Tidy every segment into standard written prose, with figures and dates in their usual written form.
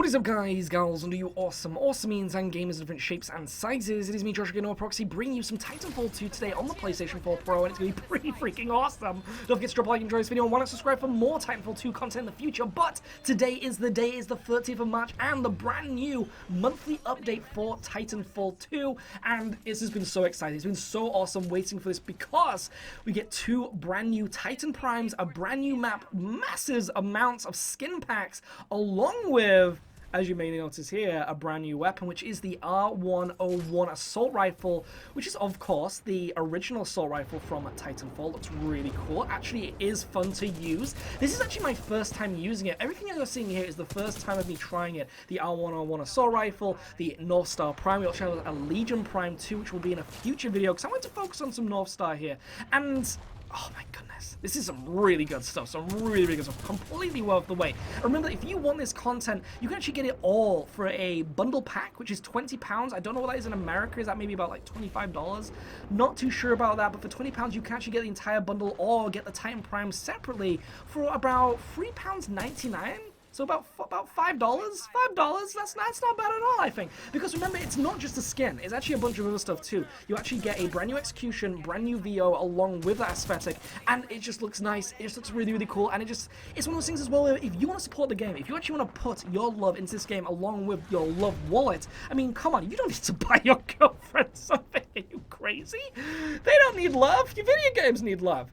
What is up, guys, gals, and you awesome means and gamers of different shapes and sizes. It is me, Josh again, or Proxy, bringing you some Titanfall 2 today on the PlayStation 4 Pro, and it's going to be pretty freaking awesome. Don't forget to drop a like and enjoy this video, and why not subscribe for more Titanfall 2 content in the future. But today is the 30th of March, and the brand new monthly update for Titanfall 2, and this has been so exciting. It's been so awesome waiting for this because we get two brand new Titan Primes, a brand new map, massive amounts of skin packs, along with, as you may notice here, a brand new weapon, which is the R101 assault rifle, which is, of course, the original assault rifle from Titanfall. Looks really cool. Actually, it is fun to use. This is actually my first time using it. Everything you're seeing here is the first time of me trying it. The R101 assault rifle, the Northstar Prime. We also have a Legion Prime 2, which will be in a future video, because I want to focus on some Northstar here. And oh my goodness, this is some really good stuff, some really good stuff, completely worth the wait. And remember, if you want this content, you can actually get it all for a bundle pack, which is £20. I don't know what that is in America. Is that maybe about like $25? Not too sure about that, but for £20 you can actually get the entire bundle or get the Titan Prime separately for about £3.99. So about $5. $5, that's not bad at all, I think. Because remember, it's not just a skin, it's actually a bunch of other stuff too. You actually get a brand new execution, brand new VO along with that aesthetic, and it just looks nice, it just looks really cool, and it's one of those things as well where if you want to support the game, if you actually want to put your love into this game along with your love wallet, I mean, come on, you don't need to buy your girlfriend something, are you crazy? They don't need love, your video games need love.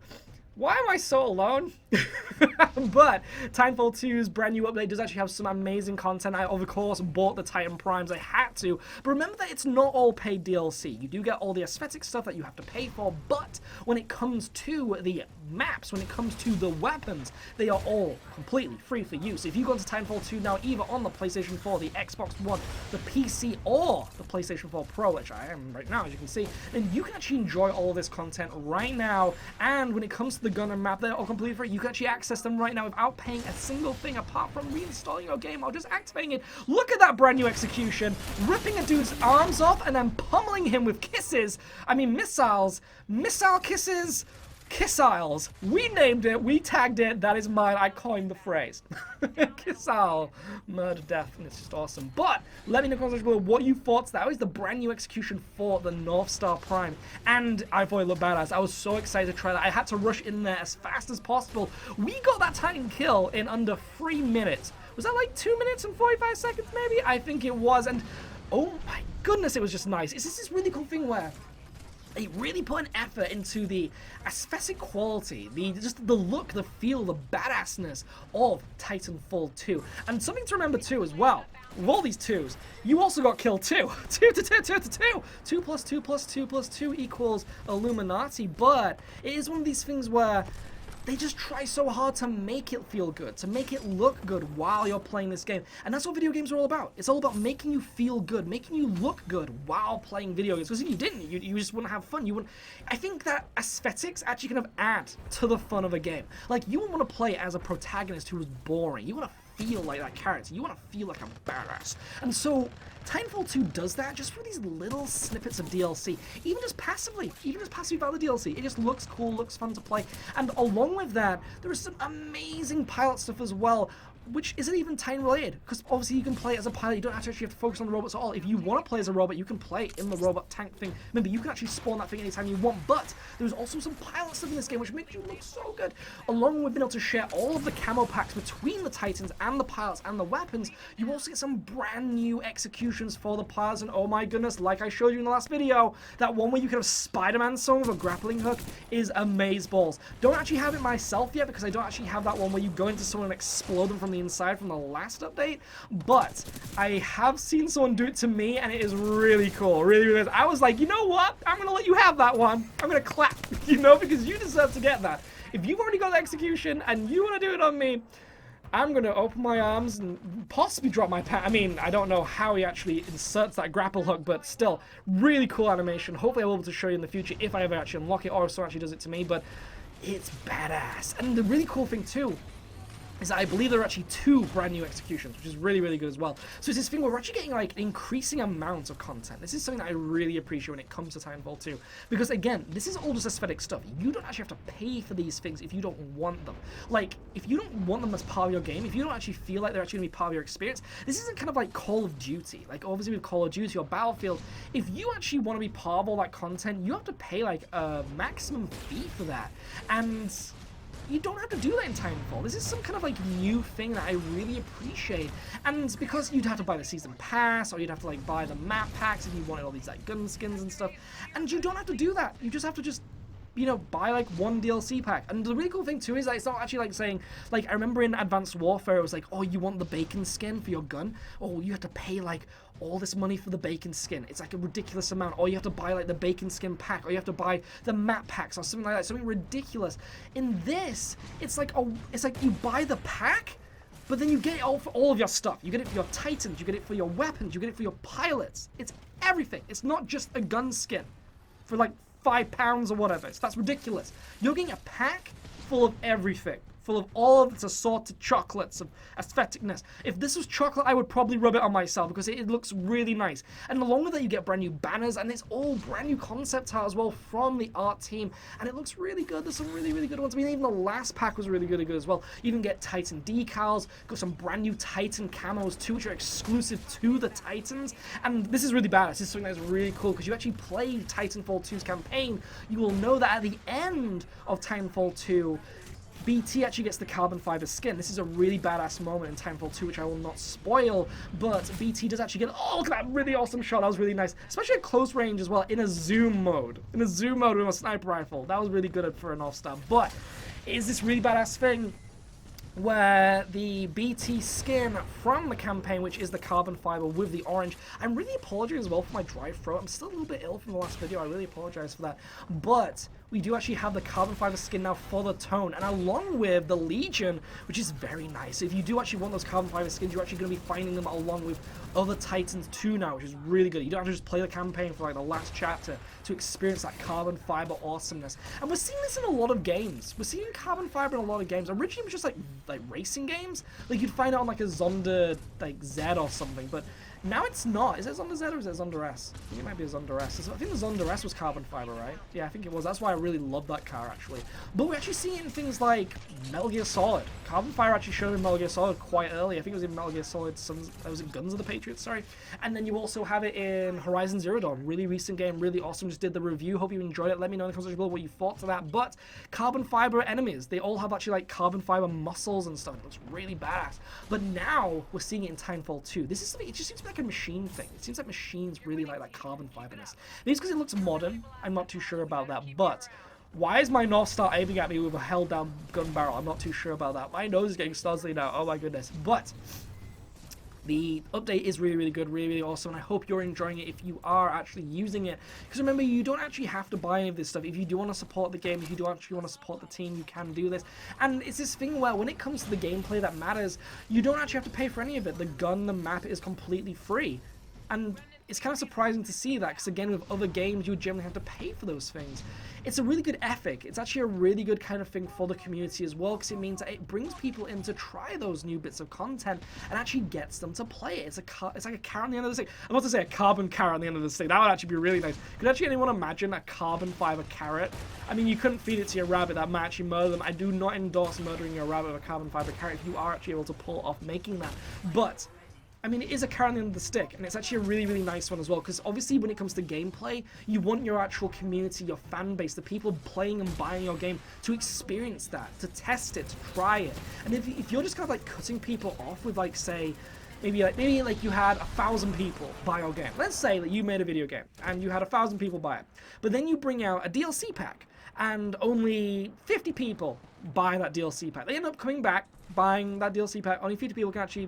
Why am I so alone? But Titanfall 2's brand new update does actually have some amazing content. I, of course, bought the Titan Primes. I had to. But remember that it's not all paid DLC. You do get all the aesthetic stuff that you have to pay for, but when it comes to the maps, when it comes to the weapons, they are all completely free for use. If you go into Titanfall 2 now, either on the PlayStation 4, the Xbox One, the PC, or the PlayStation 4 Pro, which I am right now, as you can see, then you can actually enjoy all of this content right now. And when it comes to the gun and map, they're all completely free. You can actually access them right now without paying a single thing apart from reinstalling your game or just activating it. Look at that brand new execution, ripping a dude's arms off and then pummeling him with kisses. I mean, missiles, missile kisses. Kissiles. We named it, we tagged it, that is mine, I coined the phrase. Kissile. Murder, death, and it's just awesome. But let me know in the comments below what you thought. That was the brand new execution for the Northstar Prime, and I thought it looked badass. I was so excited to try that. I had to rush in there as fast as possible. We got that Titan kill in under 3 minutes. Was that like 2 minutes and 45 seconds maybe? I think it was, and oh my goodness, it was just nice. It's just this really cool thing where they really put an effort into the aesthetic quality, just the look, the feel, the badassness of Titanfall 2. And something to remember too as well, with all these twos, you also got killed too. 2 to 2 to 2. 2 plus 2 plus 2 plus 2 equals Illuminati, but it is one of these things where they just try so hard to make it feel good, to make it look good while you're playing this game. And that's what video games are all about. It's all about making you feel good, making you look good while playing video games. Because if you didn't, you just wouldn't have fun. You wouldn't. I think that aesthetics actually kind of add to the fun of a game. Like, you wouldn't want to play as a protagonist who was boring. You want to feel like that character. You want to feel like a badass. And so Titanfall 2 does that just for these little snippets of DLC, even just passively without the DLC. It just looks cool, looks fun to play. And along with that, there is some amazing pilot stuff as well, which isn't even Titan related, because obviously you can play as a pilot. You don't actually have to focus on the robots at all. If you want to play as a robot, you can play in the robot tank thing. Remember, you can actually spawn that thing anytime you want, but there's also some pilot stuff in this game which makes you look so good. Along with being able to share all of the camo packs between the Titans and the pilots and the weapons, you also get some brand new executions for the pilots. And oh my goodness, like I showed you in the last video, that one where you can have Spider-Man song with a grappling hook is amazeballs. Don't actually have it myself yet, because I don't actually have that one where you go into someone and explode them from the inside from the last update, but I have seen someone do it to me, and it is really cool, really. I was like, you know what, I'm gonna let you have that one. I'm gonna clap, you know, because you deserve to get that. If you've already got the execution and you want to do it on me, I'm gonna open my arms and possibly drop my pants. I mean, I don't know how he actually inserts that grapple hook, but still, really cool animation. Hopefully I'll be able to show you in the future if I ever actually unlock it, or if someone actually does it to me, but it's badass. And the really cool thing too is that I believe there are actually 2 brand new executions, which is really, really good as well. So it's this thing where we're actually getting like an increasing amount of content. This is something that I really appreciate when it comes to Titanfall 2. Because again, this is all just aesthetic stuff. You don't actually have to pay for these things if you don't want them. Like, if you don't want them as part of your game, if you don't actually feel like they're actually going to be part of your experience, this isn't kind of like Call of Duty. Like, obviously with Call of Duty or Battlefield, if you actually want to be part of all that content, you have to pay like a maximum fee for that. And you don't have to do that in Titanfall. This is some kind of like new thing that I really appreciate. And because you'd have to buy the season pass, or you'd have to like buy the map packs if you wanted all these like gun skins and stuff. And you don't have to do that. You just have to you know, buy like 1 DLC pack. And the really cool thing too is that it's not actually like saying, like, I remember in Advanced Warfare it was like, oh, you want the bacon skin for your gun? Oh, you have to pay like all this money for the bacon skin. It's like a ridiculous amount. Or you have to buy like the bacon skin pack, or you have to buy the map packs or something like that, something ridiculous. In this, it's like, oh, it's like you buy the pack, but then you get it all for all of your stuff. You get it for your Titans, you get it for your weapons, you get it for your pilots. It's everything. It's not just a gun skin for like £5 or whatever. That's ridiculous. You're getting a pack full of everything. Full of all of its assorted chocolates of aestheticness. If this was chocolate, I would probably rub it on myself because it looks really nice. And along with that, you get brand new banners, and it's all brand new concept art as well from the art team. And it looks really good. There's some really, really good ones. I mean, even the last pack was really, really good as well. You even get Titan decals, got some brand new Titan camos too, which are exclusive to the Titans. And this is really badass. This is something that's really cool because you actually played Titanfall 2's campaign. You will know that at the end of Titanfall 2, BT actually gets the carbon fiber skin. This is a really badass moment in Titanfall 2, which I will not spoil, but BT does actually get, oh, look at that really awesome shot. That was really nice, especially at close range as well, in a zoom mode. In a zoom mode with a sniper rifle. That was really good for a Northstar. But it is this really badass thing where the BT skin from the campaign, which is the carbon fiber with the orange. I'm really apologizing as well for my dry throat. I'm still a little bit ill from the last video. I really apologize for that. But we do actually have the carbon fiber skin now for the tone, and along with the Legion, which is very nice. If you do actually want those carbon fiber skins, you're actually going to be finding them along with other Titans too now, which is really good. You don't have to just play the campaign for like the last chapter to experience that carbon fiber awesomeness. And we're seeing this in a lot of games. We're seeing carbon fiber in a lot of games. Originally it was just like racing games. Like you'd find it on like a Zonda like Z or something, but now it's not. Is it Zonda Z or is it Zonda S? I think it might be a Zonda S. I think the Zonda S was carbon fiber, right? Yeah, I think it was. That's why I really love that car, actually. But we're actually seeing it in things like Metal Gear Solid. Carbon fiber actually showed in Metal Gear Solid quite early. I think it was in Metal Gear Solid was it Guns of the Patriots, sorry. And then you also have it in Horizon Zero Dawn. Really recent game, really awesome. Just did the review. Hope you enjoyed it. Let me know in the comments below what you thought to that. But carbon fiber enemies, they all have actually like carbon fiber muscles and stuff. It looks really badass. But now we're seeing it in Titanfall 2. This is something, it just seems like a machine thing. It seems like machines really like that carbon fiberness. Maybe it's because it looks modern. I'm not too sure about that. But why is my Northstar aiming at me with a held down gun barrel? I'm not too sure about that. My nose is getting stuzzly now. Oh my goodness. But the update is really, really good, really, really awesome, and I hope you're enjoying it if you are actually using it. Because remember, you don't actually have to buy any of this stuff. If you do want to support the game, if you do actually want to support the team, you can do this. And it's this thing where when it comes to the gameplay that matters, you don't actually have to pay for any of it. The gun, the map is completely free. And it's kind of surprising to see that, because again, with other games, you would generally have to pay for those things. It's a really good ethic. It's actually a really good kind of thing for the community as well, because it means that it brings people in to try those new bits of content and actually gets them to play it. It's like a carrot on the end of the stick. I'm about to say a carbon carrot on the end of the stick. That would actually be really nice. Could actually anyone imagine a carbon fiber carrot? I mean, you couldn't feed it to your rabbit. That might actually murder them. I do not endorse murdering your rabbit with a carbon fiber carrot if you are actually able to pull off making that. But I mean, it is a carrot on the end of the stick, and it's actually a really, really nice one as well, because obviously when it comes to gameplay, you want your actual community, your fan base, the people playing and buying your game to experience that, to test it, to try it. And if you're just kind of like cutting people off with like, say, maybe like you had 1,000 people buy your game. Let's say that you made a video game, and you had 1,000 people buy it, but then you bring out a DLC pack, and only 50 people buy that DLC pack. They end up coming back, buying that DLC pack, only 50 people can actually,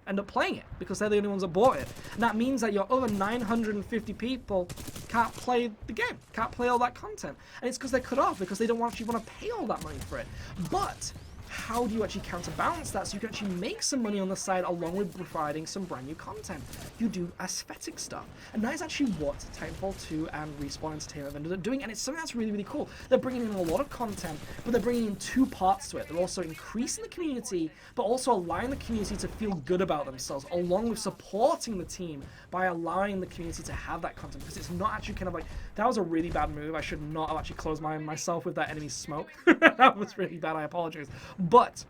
end up playing it because they're the only ones that bought it. And that means that your other 950 people can't play the game, can't play all that content. And it's because they're cut off, because they don't actually want to pay all that money for it. But how do you actually counterbalance that so you can actually make some money on the side along with providing some brand new content? You do aesthetic stuff. And that is actually what Titanfall 2 and Respawn Entertainment ended up doing, and it's something that's really, really cool. They're bringing in a lot of content, but they're bringing in two parts to it. They're also increasing the community, but also allowing the community to feel good about themselves, along with supporting the team by allowing the community to have that content, because it's not actually kind of like, that was a really bad move. I should not have actually closed myself with that enemy smoke. That was really bad, I apologize. But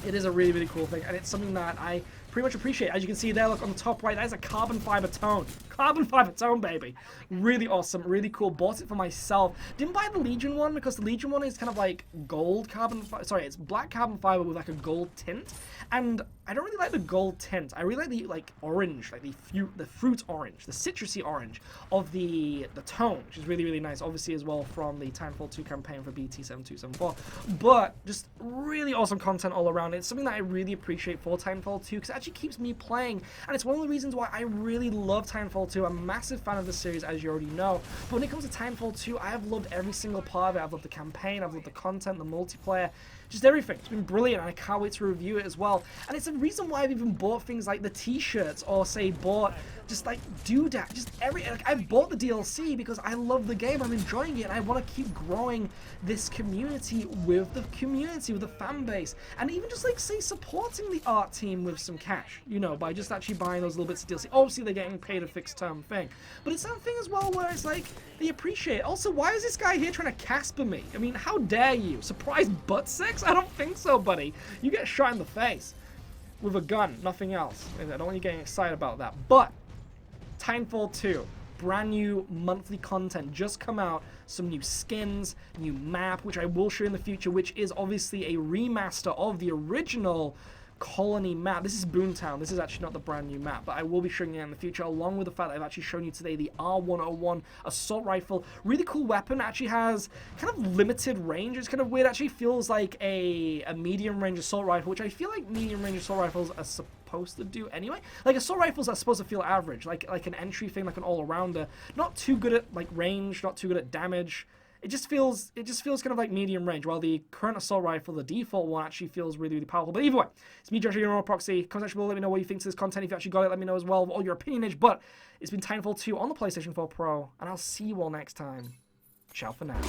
it is a really, really cool thing, and it's something that I pretty much appreciate. As you can see there, look on the top right, that is a carbon fiber tone. Carbon fiber tone, baby. Really awesome, really cool. Bought it for myself. Didn't buy the Legion one because the Legion one is kind of like gold carbon fiber. Sorry, it's black carbon fiber with like a gold tint. And I don't really like the gold tint. I really like the like orange, like the fruit orange, the citrusy orange of the tone, which is really, really nice. Obviously as well from the Titanfall 2 campaign for BT7274. But just really awesome content all around. It's something that I really appreciate for Titanfall 2 because it actually keeps me playing. And it's one of the reasons why I really love Titanfall 2. I'm a massive fan of the series, as you already know. But when it comes to Titanfall 2, I have loved every single part of it. I've loved the campaign, I've loved the content, the multiplayer, just everything. It's been brilliant, and I can't wait to review it as well. And it's a reason why I've even bought things like the t-shirts, or say bought just like doodad, just like I've bought the DLC because I love the game, I'm enjoying it, and I want to keep growing this community, with the fan base, and even just like say supporting the art team with some cash, you know, by just actually buying those little bits of DLC. Obviously they're getting paid a fixed term thing, but it's that thing as well where it's like they appreciate it. Also, why is this guy here trying to Casper me? I mean, how dare you? Surprise butt sex? I don't think so, buddy. You get shot in the face with a gun, nothing else. I don't want you getting excited about that. But Titanfall 2, brand new monthly content just come out, some new skins, new map, which I will show you in the future, which is obviously a remaster of the original Colony map. This is Boomtown. This is actually not the brand new map, but I will be showing you in the future, along with the fact that I've actually shown you today the R101 assault rifle. Really cool weapon. Actually has kind of limited range. It's kind of weird. It actually feels like a medium range assault rifle, which I feel like medium range assault rifles are supposed to do anyway. Like assault rifles are supposed to feel average, like an entry thing, like an all-arounder. Not too good at like range, not too good at damage. It just feels kind of like medium range, while the current assault rifle, the default one, actually feels really, really powerful. But either way, it's me, Joshua, your Proxy. Comment section below, let me know what you think to this content. If you actually got it, let me know as well what your opinion is. But it's been Titanfall 2 on the PlayStation 4 Pro, and I'll see you all next time. Ciao for now.